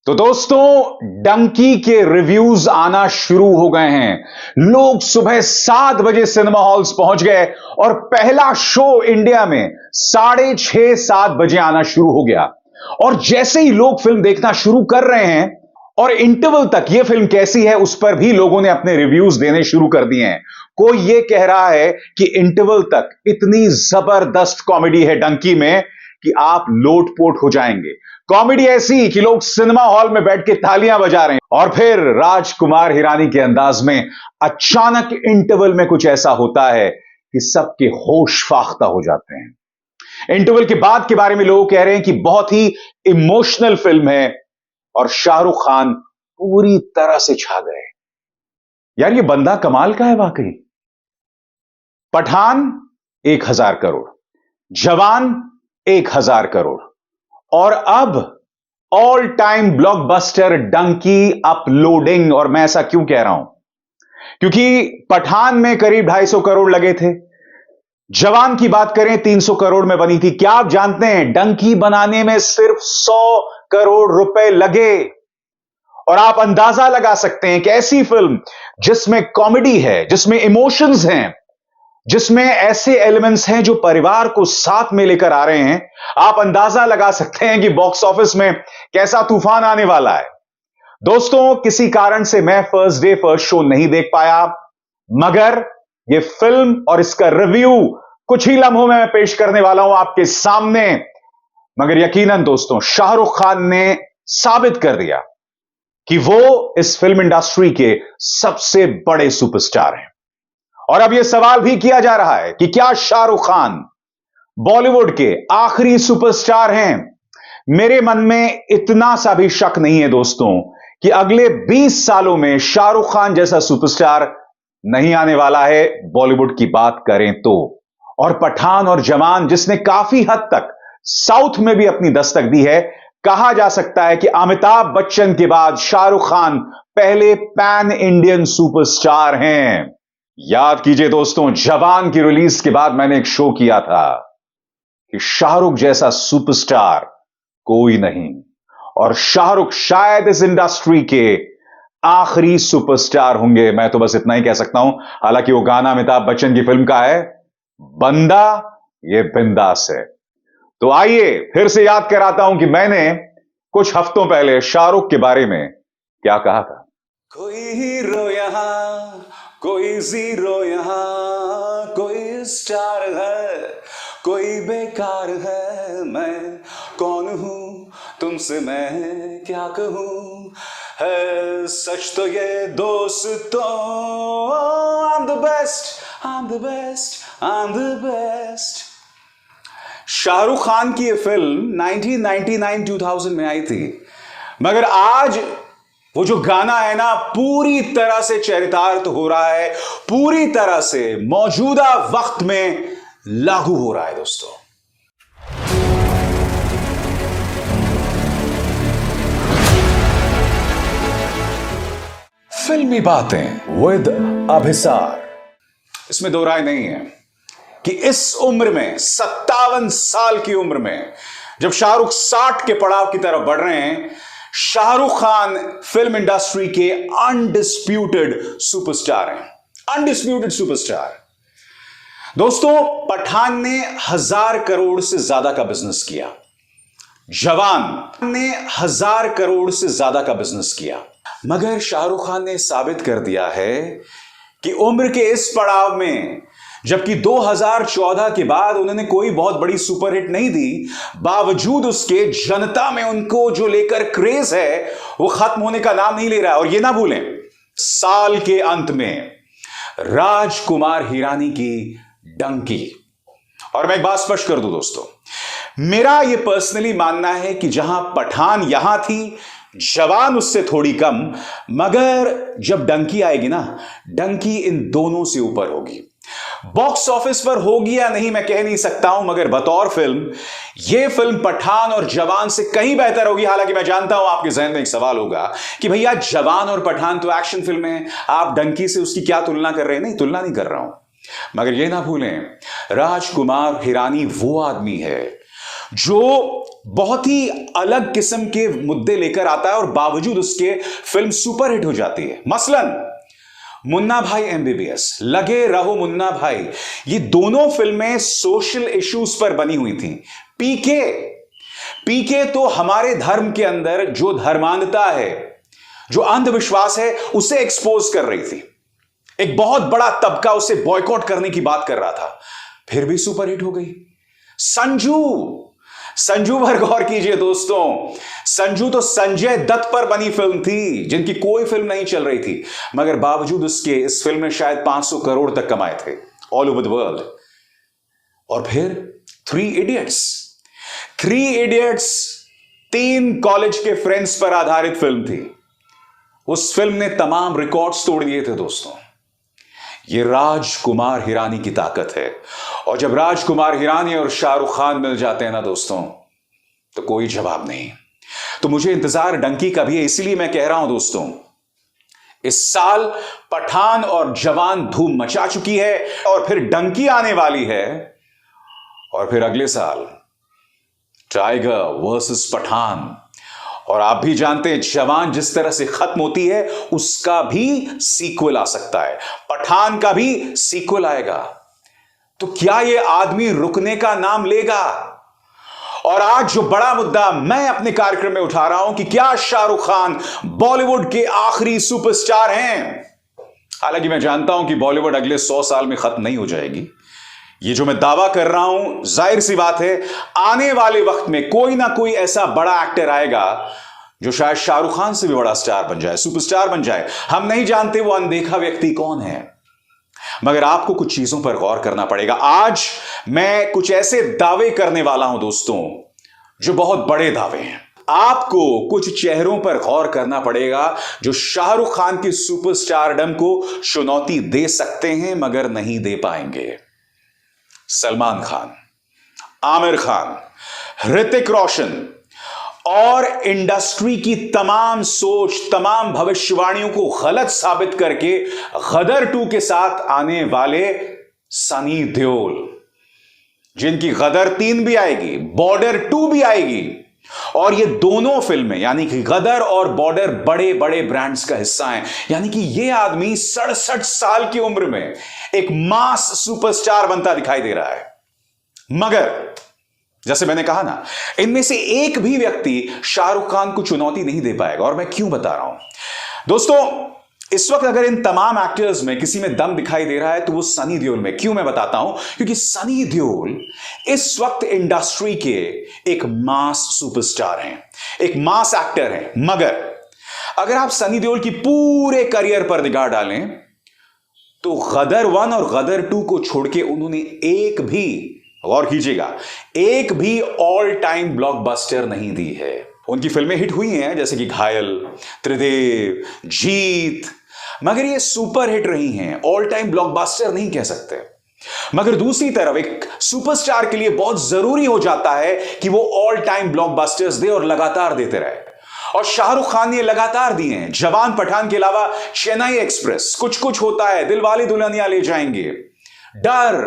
तो दोस्तों, डंकी के रिव्यूज आना शुरू हो गए हैं। लोग सुबह 7 बजे सिनेमा हॉल्स पहुंच गए और पहला शो इंडिया में 6:30-7 बजे आना शुरू हो गया। और जैसे ही लोग फिल्म देखना शुरू कर रहे हैं और इंटरवल तक यह फिल्म कैसी है उस पर भी लोगों ने अपने रिव्यूज देने शुरू कर दिए हैं। कोई यह कह रहा है कि इंटरवल तक इतनी जबरदस्त कॉमेडी है डंकी में कि आप लोटपोट हो जाएंगे। कॉमेडी ऐसी कि लोग सिनेमा हॉल में बैठ के तालियां बजा रहे हैं। और फिर राजकुमार हिरानी के अंदाज में अचानक इंटरवल में कुछ ऐसा होता है कि सबके होश फाख्ता हो जाते हैं। इंटरवल के बाद के बारे में लोग कह रहे हैं कि बहुत ही इमोशनल फिल्म है और शाहरुख खान पूरी तरह से छा गए। यार, ये बंदा कमाल का है वाकई। पठान 1,000 करोड़, जवान 1,000 करोड़ और अब all time blockbuster Dunki uploading. और मैं ऐसा क्यों कह रहा हूं? क्योंकि पठान में करीब 250 करोड़ लगे थे। जवान की बात करें 300 करोड़ में बनी थी। क्या आप जानते हैं डंकी बनाने में सिर्फ 100 करोड़ रुपए लगे? और आप अंदाजा लगा सकते हैं कि ऐसी फिल्म जिसमें कॉमेडी है, जिसमें इमोशंस हैं, जिसमें ऐसे एलिमेंट्स हैं जो परिवार को साथ में लेकर आ रहे हैं, आप अंदाजा लगा सकते हैं कि बॉक्स ऑफिस में कैसा तूफान आने वाला है। दोस्तों, किसी कारण से मैं फर्स्ट डे फर्स्ट शो नहीं देख पाया, मगर यह फिल्म और इसका रिव्यू कुछ ही लम्हों में मैं पेश करने वाला हूं आपके सामने। मगर यकीनन दोस्तों, शाहरुख खान ने साबित कर दिया कि वो इस फिल्म इंडस्ट्री के सबसे बड़े सुपरस्टार हैं। और अब यह सवाल भी किया जा रहा है कि क्या शाहरुख खान बॉलीवुड के आखिरी सुपरस्टार हैं? मेरे मन में इतना सा भी शक नहीं है दोस्तों कि अगले 20 सालों में शाहरुख खान जैसा सुपरस्टार नहीं आने वाला है, बॉलीवुड की बात करें तो। और पठान और जवान, जिसने काफी हद तक साउथ में भी अपनी दस्तक दी है, कहा जा सकता है कि अमिताभ बच्चन के बाद शाहरुख खान पहले पैन इंडियन सुपरस्टार हैं। याद कीजिए दोस्तों, जवान की रिलीज के बाद मैंने एक शो किया था कि शाहरुख जैसा सुपरस्टार कोई नहीं, और शाहरुख शायद इस इंडस्ट्री के आखिरी सुपरस्टार होंगे। मैं तो बस इतना ही कह सकता हूं। हालांकि वो गाना अमिताभ बच्चन की फिल्म का है, बंदा ये बिंदास है। तो आइए फिर से याद कराता हूं कि मैंने कुछ हफ्तों पहले शाहरुख के बारे में क्या कहा था। कोई हीरो यहां, कोई जीरो यहां, कोई स्टार है, कोई बेकार है। मैं कौन हूं, तुमसे मैं क्या कहूं, है सच तो ये दोस्तों। I'm the best, I'm the best, I'm the best। Shahrukh Khan की ये फिल्म 1999-2000 में आई थी, मगर आज वो जो गाना है ना, पूरी तरह से चरितार्थ हो रहा है, पूरी तरह से मौजूदा वक्त में लागू हो रहा है दोस्तों। फिल्मी बातें विद अभिसार। इसमें दो राय नहीं है कि इस उम्र में, 57 साल की उम्र में, जब शाहरुख 60 के पड़ाव की तरफ बढ़ रहे हैं, शाहरुख खान फिल्म इंडस्ट्री के अनडिस्प्यूटेड सुपरस्टार हैं। Undisputed superstar. दोस्तों, पठान ने 1,000 करोड़ से ज्यादा का बिजनेस किया, जवान ने 1,000 करोड़ से ज्यादा का बिजनेस किया, मगर शाहरुख खान ने साबित कर दिया है कि उम्र के इस पड़ाव में, जबकि 2014 के बाद उन्होंने कोई बहुत बड़ी सुपरहिट नहीं दी, बावजूद उसके जनता में उनको जो लेकर क्रेज है वो खत्म होने का नाम नहीं ले रहा है। और ये ना भूलें, साल के अंत में राजकुमार हिरानी की डंकी। और मैं एक बात स्पष्ट कर दूं दोस्तों, मेरा यह पर्सनली मानना है कि जहां पठान यहां थी, जवान उससे थोड़ी कम, मगर जब डंकी आएगी ना, डंकी इन दोनों से ऊपर होगी। बॉक्स ऑफिस पर होगी या नहीं मैं कह नहीं सकता हूं, मगर बतौर फिल्म यह फिल्म पठान और जवान से कहीं बेहतर होगी। हालांकि मैं जानता हूं आपके जहन में एक सवाल होगा कि भैया जवान और पठान तो एक्शन फिल्म है, आप डंकी से उसकी क्या तुलना कर रहे हैं? नहीं, तुलना नहीं कर रहा हूं, मगर यह ना भूलें, राजकुमार हिरानी वो आदमी है जो बहुत ही अलग किस्म के मुद्दे लेकर आता है और बावजूद उसके फिल्म सुपरहिट हो जाती है। मसलन मुन्ना भाई एमबीबीएस, लगे रहो मुन्ना भाई, ये दोनों फिल्में सोशल इश्यूज पर बनी हुई थी। पीके तो हमारे धर्म के अंदर जो धर्मांधता है, जो अंधविश्वास है, उसे एक्सपोज कर रही थी। एक बहुत बड़ा तबका उसे बॉयकॉट करने की बात कर रहा था, फिर भी सुपरहिट हो गई। संजू पर गौर कीजिए दोस्तों, संजू तो संजय दत्त पर बनी फिल्म थी, जिनकी कोई फिल्म नहीं चल रही थी, मगर बावजूद उसके इस फिल्म ने शायद 500 करोड़ तक कमाए थे ऑल ओवर द वर्ल्ड। और फिर थ्री इडियट्स 3 कॉलेज के फ्रेंड्स पर आधारित फिल्म थी। उस फिल्म ने तमाम रिकॉर्ड्स तोड़ दिए थे दोस्तों। यह राजकुमार हिरानी की ताकत है, और जब राजकुमार हिरानी और शाहरुख खान मिल जाते हैं ना दोस्तों, तो कोई जवाब नहीं। तो मुझे इंतजार डंकी का भी है, इसीलिए मैं कह रहा हूं दोस्तों, इस साल पठान और जवान धूम मचा चुकी है, और फिर डंकी आने वाली है, और फिर अगले साल टाइगर वर्सेस पठान। और आप भी जानते हैं जवान जिस तरह से खत्म होती है, उसका भी सीक्वल आ सकता है, पठान का भी सीक्वल आएगा। तो क्या यह आदमी रुकने का नाम लेगा? और आज जो बड़ा मुद्दा मैं अपने कार्यक्रम में उठा रहा हूं कि क्या शाहरुख खान बॉलीवुड के आखिरी सुपरस्टार हैं? हालांकि मैं जानता हूं कि बॉलीवुड अगले 100 साल में खत्म नहीं हो जाएगी। ये जो मैं दावा कर रहा हूं, जाहिर सी बात है, आने वाले वक्त में कोई ना कोई ऐसा बड़ा एक्टर आएगा जो शायद शाहरुख खान से भी बड़ा स्टार बन जाए, सुपरस्टार बन जाए। हम नहीं जानते वो अनदेखा व्यक्ति कौन है, मगर आपको कुछ चीजों पर गौर करना पड़ेगा। आज मैं कुछ ऐसे दावे करने वाला हूं दोस्तों, जो बहुत बड़े दावे हैं। आपको कुछ चेहरों पर गौर करना पड़ेगा जो शाहरुख खान की सुपरस्टारडम को चुनौती दे सकते हैं मगर नहीं दे पाएंगे। सलमान खान, आमिर खान, ऋतिक रोशन और इंडस्ट्री की तमाम सोच, तमाम भविष्यवाणियों को गलत साबित करके गदर 2 के साथ आने वाले सनी देओल, जिनकी गदर 3 भी आएगी, बॉर्डर 2 भी आएगी, और ये दोनों फिल्में यानी कि गदर और बॉर्डर बड़े बड़े ब्रांड्स का हिस्सा हैं। यानी कि ये आदमी 67 साल की उम्र में एक मास सुपरस्टार बनता दिखाई दे रहा है। मगर जैसे मैंने कहा ना, इनमें से एक भी व्यक्ति शाहरुख खान को चुनौती नहीं दे पाएगा। और मैं क्यों बता रहा हूं दोस्तों, इस वक्त अगर इन तमाम एक्टर्स में किसी में दम दिखाई दे रहा है तो वो सनी देओल में। क्यों मैं बताता हूं, क्योंकि सनी देओल इस वक्त इंडस्ट्री के एक मास सुपरस्टार हैं, एक मास एक्टर हैं। मगर अगर आप सनी देओल की पूरे करियर पर निगाह डालें तो गदर 1 और गदर 2 को छोड़ के उन्होंने एक भी, गौर कीजिएगा, एक भी ऑल टाइम ब्लॉकबस्टर नहीं दी है। उनकी फिल्में हिट हुई हैं जैसे कि घायल, त्रिदेव, जीत, मगर ये सुपर हिट रही हैं, ऑल टाइम ब्लॉकबस्टर नहीं कह सकते। मगर दूसरी तरफ एक सुपरस्टार के लिए बहुत जरूरी हो जाता है कि वो ऑल टाइम ब्लॉकबस्टर्स दे और लगातार देते रहे, और शाहरुख खान ने लगातार दिए हैं। जवान, पठान के अलावा चेन्नई एक्सप्रेस, कुछ कुछ होता है, दिलवाले दुल्हनिया ले जाएंगे, डर,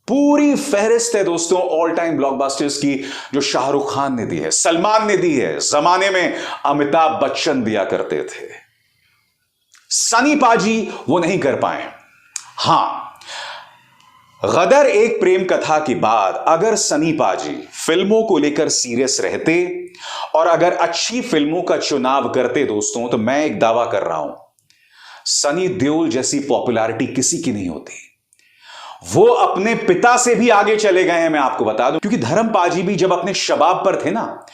पूरी फहरिस्त है दोस्तों ऑल टाइम ब्लॉकबस्टर्स की जो शाहरुख खान ने दी है, सलमान ने दी है, जमाने में अमिताभ बच्चन दिया करते थे। सनी पाजी वो नहीं कर पाए। हां, गदर एक प्रेम कथा के बाद अगर सनी पाजी फिल्मों को लेकर सीरियस रहते और अगर अच्छी फिल्मों का चुनाव करते दोस्तों, तो मैं एक दावा कर रहा हूं, सनी देओल जैसी पॉपुलैरिटी किसी की नहीं होती। वो अपने पिता से भी आगे चले गए हैं, मैं आपको बता दूं, क्योंकि धर्म पाजी भी जब अपने शबाब पर थे ना,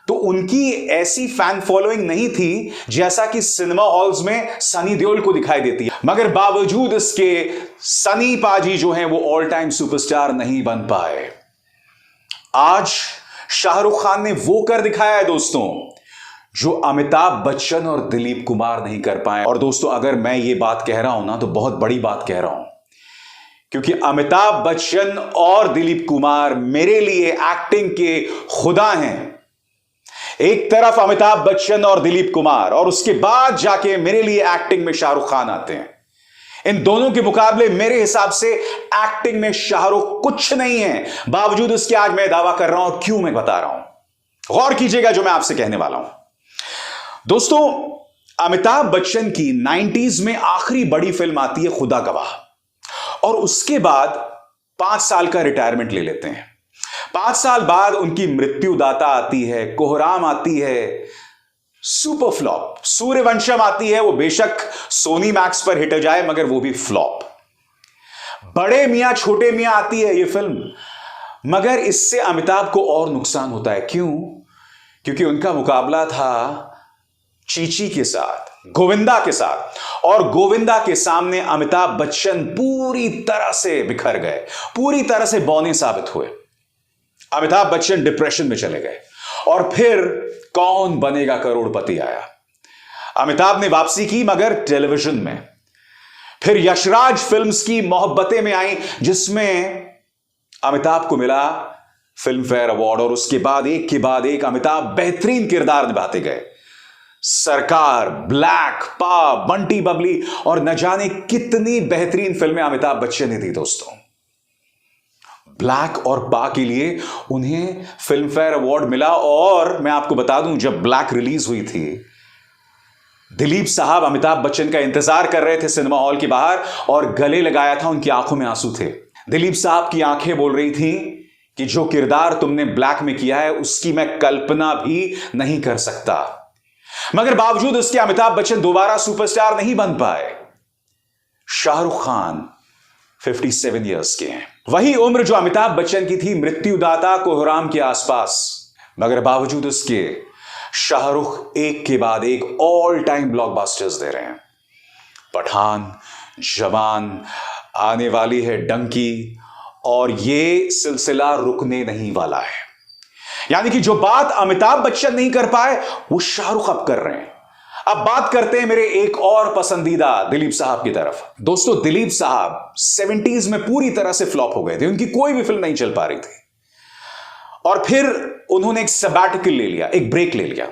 तो उनकी ऐसी फैन फॉलोइंग नहीं थी जैसा कि सिनेमा हॉल्स में सनी देओल को दिखाई देती है। मगर बावजूद इसके सनी पाजी जो हैं वो ऑल टाइम सुपरस्टार नहीं बन पाए। आज शाहरुख खान ने वो कर दिखाया है दोस्तों जो अमिताभ बच्चन और दिलीप कुमार नहीं कर पाए। और दोस्तों, अगर मैं ये बात कह रहा हूं ना, तो बहुत बड़ी बात कह रहा हूं, क्योंकि अमिताभ बच्चन और दिलीप कुमार मेरे लिए एक्टिंग के खुदा हैं। एक तरफ अमिताभ बच्चन और दिलीप कुमार, और उसके बाद जाके मेरे लिए एक्टिंग में शाहरुख खान आते हैं। इन दोनों के मुकाबले मेरे हिसाब से एक्टिंग में शाहरुख कुछ नहीं है। बावजूद उसके आज मैं दावा कर रहा हूं, और क्यों मैं बता रहा हूं, गौर कीजिएगा जो मैं आपसे कहने वाला हूं। दोस्तों, अमिताभ बच्चन की 90s में आखिरी बड़ी फिल्म आती है खुदा गवाह, और उसके बाद 5 साल का रिटायरमेंट ले लेते हैं। 5 साल बाद उनकी मृत्युदाता आती है, कोहराम आती है, सुपर फ्लॉप, सूर्यवंशम आती है, वो बेशक सोनी मैक्स पर हिट जाए मगर वो भी फ्लॉप। बड़े मियां छोटे मियां आती है ये फिल्म, मगर इससे अमिताभ को और नुकसान होता है। क्यों? क्योंकि उनका मुकाबला था चीची के साथ, गोविंदा के साथ, और गोविंदा के सामने अमिताभ बच्चन पूरी तरह से बिखर गए, पूरी तरह से बौने साबित हुए। अमिताभ बच्चन डिप्रेशन में चले गए, और फिर कौन बनेगा करोड़पति आया। अमिताभ ने वापसी की मगर टेलीविजन में। फिर यशराज फिल्म्स की मोहब्बतें में आई, जिसमें अमिताभ को मिला फिल्म फेयर अवार्ड, और उसके बाद एक अमिताभ बेहतरीन किरदार निभाते गए। सरकार, ब्लैक, पा, बंटी बबली, और न जाने कितनी बेहतरीन फिल्में अमिताभ बच्चन ने दी। दोस्तों, ब्लैक और पा के लिए उन्हें फिल्म फेयर अवार्ड मिला। और मैं आपको बता दूं, जब ब्लैक रिलीज हुई थी, दिलीप साहब अमिताभ बच्चन का इंतजार कर रहे थे सिनेमा हॉल के बाहर, और गले लगाया था, उनकी आंखों में आंसू थे। दिलीप साहब की आंखें बोल रही थी कि जो किरदार तुमने ब्लैक में किया है उसकी मैं कल्पना भी नहीं कर सकता। मगर बावजूद उसके अमिताभ बच्चन दोबारा सुपरस्टार नहीं बन पाए। शाहरुख खान 57 इयर्स के हैं, वही उम्र जो अमिताभ बच्चन की थी मृत्युदाता कोहराम के आसपास, मगर बावजूद उसके शाहरुख एक के बाद एक ऑल टाइम ब्लॉकबस्टर्स दे रहे हैं। पठान, जवान, आने वाली है डंकी, और ये सिलसिला रुकने नहीं वाला है। यानी कि जो बात अमिताभ बच्चन नहीं कर पाए वो शाहरुख अब कर रहे हैं। अब बात करते हैं मेरे एक और पसंदीदा दिलीप साहब की तरफ। दोस्तों, दिलीप साहब 70s में पूरी तरह से फ्लॉप हो गए थे, उनकी कोई भी फिल्म नहीं चल पा रही थी, और फिर उन्होंने एक सबैटिकल ले लिया, एक ब्रेक ले लिया।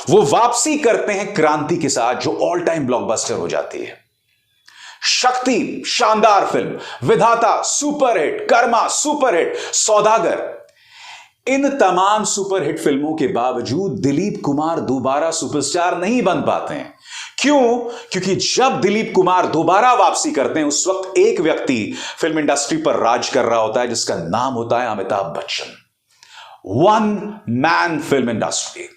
वो वापसी करते हैं क्रांति के साथ, जो ऑल टाइम ब्लॉकबस्टर हो जाती है। शक्ति शानदार फिल्म, विधाता सुपरहिट, कर्मा सुपरहिट, सौदागर, इन तमाम सुपरहिट फिल्मों के बावजूद दिलीप कुमार दोबारा सुपरस्टार नहीं बन पाते हैं। क्यों? क्योंकि जब दिलीप कुमार दोबारा वापसी करते हैं उस वक्त एक व्यक्ति फिल्म इंडस्ट्री पर राज कर रहा होता है, जिसका नाम होता है Amitabh Bachchan. One man film industry.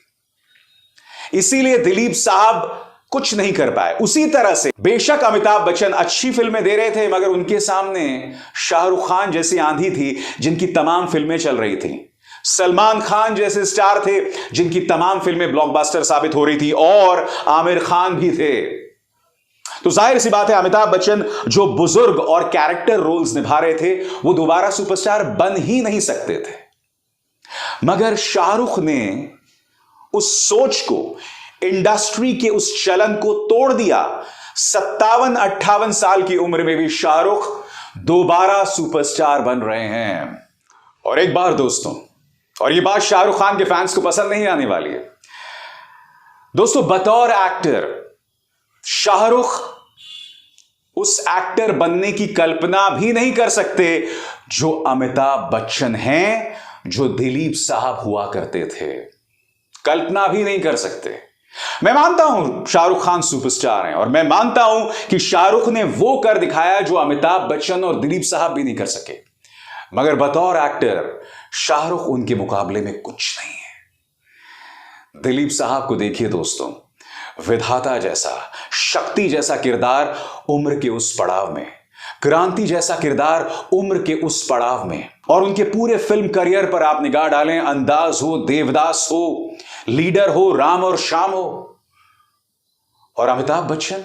इसीलिए दिलीप साहब कुछ नहीं कर पाए। उसी तरह से बेशक अमिताभ बच्चन अच्छी फिल्में दे रहे थे, मगर उनके सामने शाहरुख खान जैसी आंधी थी जिनकी तमाम फिल्में चल रही थी, सलमान खान जैसे स्टार थे जिनकी तमाम फिल्में ब्लॉकबस्टर साबित हो रही थी, और आमिर खान भी थे। तो जाहिर सी बात है, अमिताभ बच्चन जो बुजुर्ग और कैरेक्टर रोल्स निभा रहे थे वो दोबारा सुपरस्टार बन ही नहीं सकते थे। मगर शाहरुख ने उस सोच को, इंडस्ट्री के उस चलन को तोड़ दिया। 57-58 साल की उम्र में भी शाहरुख दोबारा सुपरस्टार बन रहे हैं। और एक बार दोस्तों, और ये बात शाहरुख खान के फैंस को पसंद नहीं आने वाली है दोस्तों, बतौर एक्टर शाहरुख उस एक्टर बनने की कल्पना भी नहीं कर सकते जो अमिताभ बच्चन हैं, जो दिलीप साहब हुआ करते थे। कल्पना भी नहीं कर सकते। मैं मानता हूं शाहरुख खान सुपरस्टार हैं, और मैं मानता हूं कि शाहरुख ने वो कर दिखाया जो अमिताभ बच्चन और दिलीप साहब भी नहीं कर सके, मगर बतौर एक्टर शाहरुख उनके मुकाबले में कुछ नहीं है। दिलीप साहब को देखिए दोस्तों, विधाता जैसा, शक्ति जैसा किरदार उम्र के उस पड़ाव में, क्रांति जैसा किरदार उम्र के उस पड़ाव में, और उनके पूरे फिल्म करियर पर आप निगाह डालें, अंदाज हो, देवदास हो, लीडर हो, राम और श्याम हो। और अमिताभ बच्चन,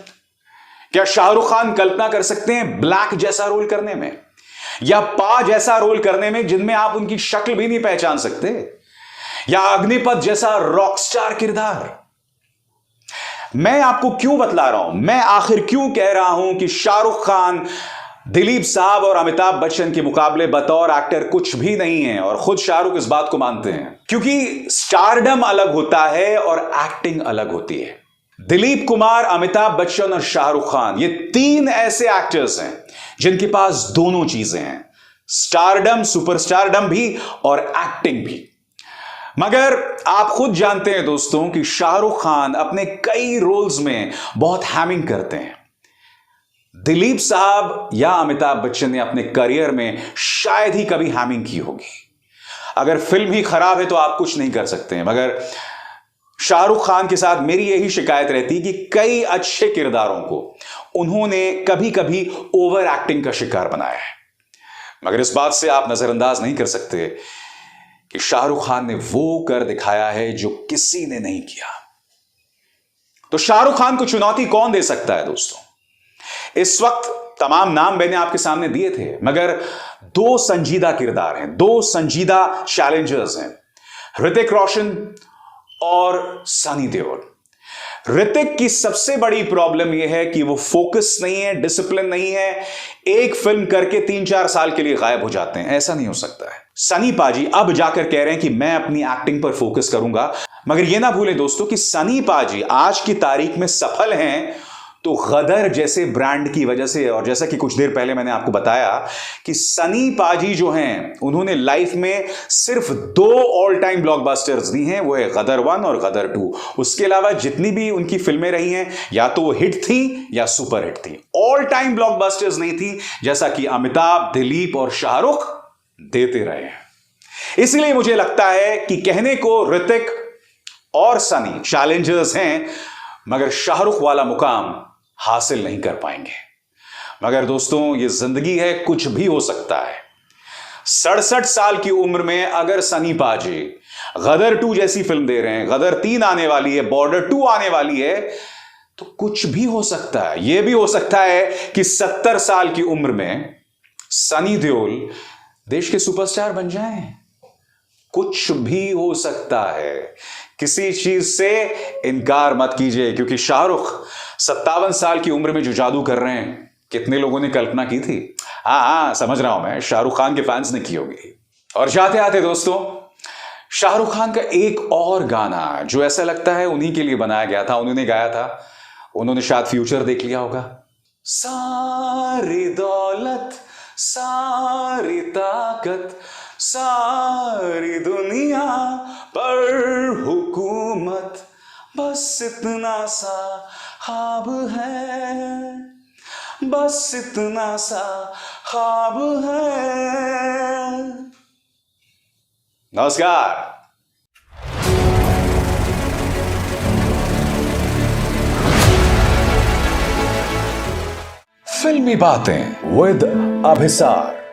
क्या शाहरुख खान कल्पना कर सकते हैं ब्लैक जैसा रोल करने में, या पा जैसा रोल करने में जिनमें आप उनकी शक्ल भी नहीं पहचान सकते, या अग्निपथ जैसा रॉकस्टार किरदार? मैं आपको क्यों बतला रहा हूं, मैं आखिर क्यों कह रहा हूं कि शाहरुख खान दिलीप साहब और अमिताभ बच्चन के मुकाबले बतौर एक्टर कुछ भी नहीं है, और खुद शाहरुख इस बात को मानते हैं। क्योंकि स्टारडम अलग होता है और एक्टिंग अलग होती है। दिलीप कुमार, अमिताभ बच्चन और शाहरुख खान, ये तीन ऐसे एक्टर्स हैं जिनके पास दोनों चीजें हैं, स्टारडम, सुपरस्टारडम भी और एक्टिंग भी। मगर आप खुद जानते हैं दोस्तों कि शाहरुख खान अपने कई रोल्स में बहुत हैमिंग करते हैं। दिलीप साहब या अमिताभ बच्चन ने अपने करियर में शायद ही कभी हैमिंग की होगी। अगर फिल्म ही खराब है तो आप कुछ नहीं कर सकते हैं। मगर शाहरुख खान के साथ मेरी यही शिकायत रहती कि कई अच्छे किरदारों को उन्होंने कभी कभी ओवर एक्टिंग का शिकार बनाया है। मगर इस बात से आप नजरअंदाज नहीं कर सकते कि शाहरुख खान ने वो कर दिखाया है जो किसी ने नहीं किया। तो शाहरुख खान को चुनौती कौन दे सकता है दोस्तों? इस वक्त तमाम नाम मैंने आपके सामने दिए थे, मगर दो संजीदा किरदार हैं, दो संजीदा चैलेंजर्स हैं, ऋतिक रोशन और सनी देओल। ऋतिक की सबसे बड़ी प्रॉब्लम यह है कि वो फोकस नहीं है, डिसिप्लिन नहीं है, एक फिल्म करके 3-4 साल के लिए गायब हो जाते हैं। ऐसा नहीं हो सकता है। सनी पाजी अब जाकर कह रहे हैं कि मैं अपनी एक्टिंग पर फोकस करूंगा। मगर यह ना भूलें दोस्तों कि सनी पाजी आज की तारीख में सफल हैं तो गदर जैसे ब्रांड की वजह से। और जैसा कि कुछ देर पहले मैंने आपको बताया कि सनी पाजी जो हैं उन्होंने लाइफ में सिर्फ 2 ऑल टाइम ब्लॉकबस्टर्स दी हैं, वो है गदर 1 और गदर 2। उसके अलावा जितनी भी उनकी फिल्में रही हैं या तो वो हिट थी या सुपर हिट थी, ऑल टाइम ब्लॉकबस्टर्स नहीं थी, जैसा कि अमिताभ, दिलीप और शाहरुख देते रहे हैं। इसलिए मुझे लगता है कि कहने को ऋतिक और सनी चैलेंजर्स हैं, मगर शाहरुख वाला मुकाम हासिल नहीं कर पाएंगे। मगर दोस्तों ये जिंदगी है, कुछ भी हो सकता है। 67 साल की उम्र में अगर सनी पाजी गदर 2 जैसी फिल्म दे रहे हैं, गदर 3 आने वाली है, बॉर्डर 2 आने वाली है, तो कुछ भी हो सकता है। यह भी हो सकता है कि 70 साल की उम्र में सनी देओल देश के सुपरस्टार बन जाएं। कुछ भी हो सकता है। किसी चीज से इनकार मत कीजिए, क्योंकि शाहरुख 57 साल की उम्र में जो जादू कर रहे हैं, कितने लोगों ने कल्पना की थी? हाँ, समझ रहा हूं मैं, शाहरुख खान के फैंस ने की होगी। और जाते आते दोस्तों, शाहरुख खान का एक और गाना जो ऐसा लगता है उन्हीं के लिए बनाया गया था, उन्होंने गाया था, उन्होंने शायद फ्यूचर देख लिया होगा। सारी दौलत, सारी ताकत, सारी दुनिया पर हुकूमत, बस इतना सा ख्वाब है, बस इतना सा ख्वाब है। नमस्कार। फिल्मी बातें विद अभिसार।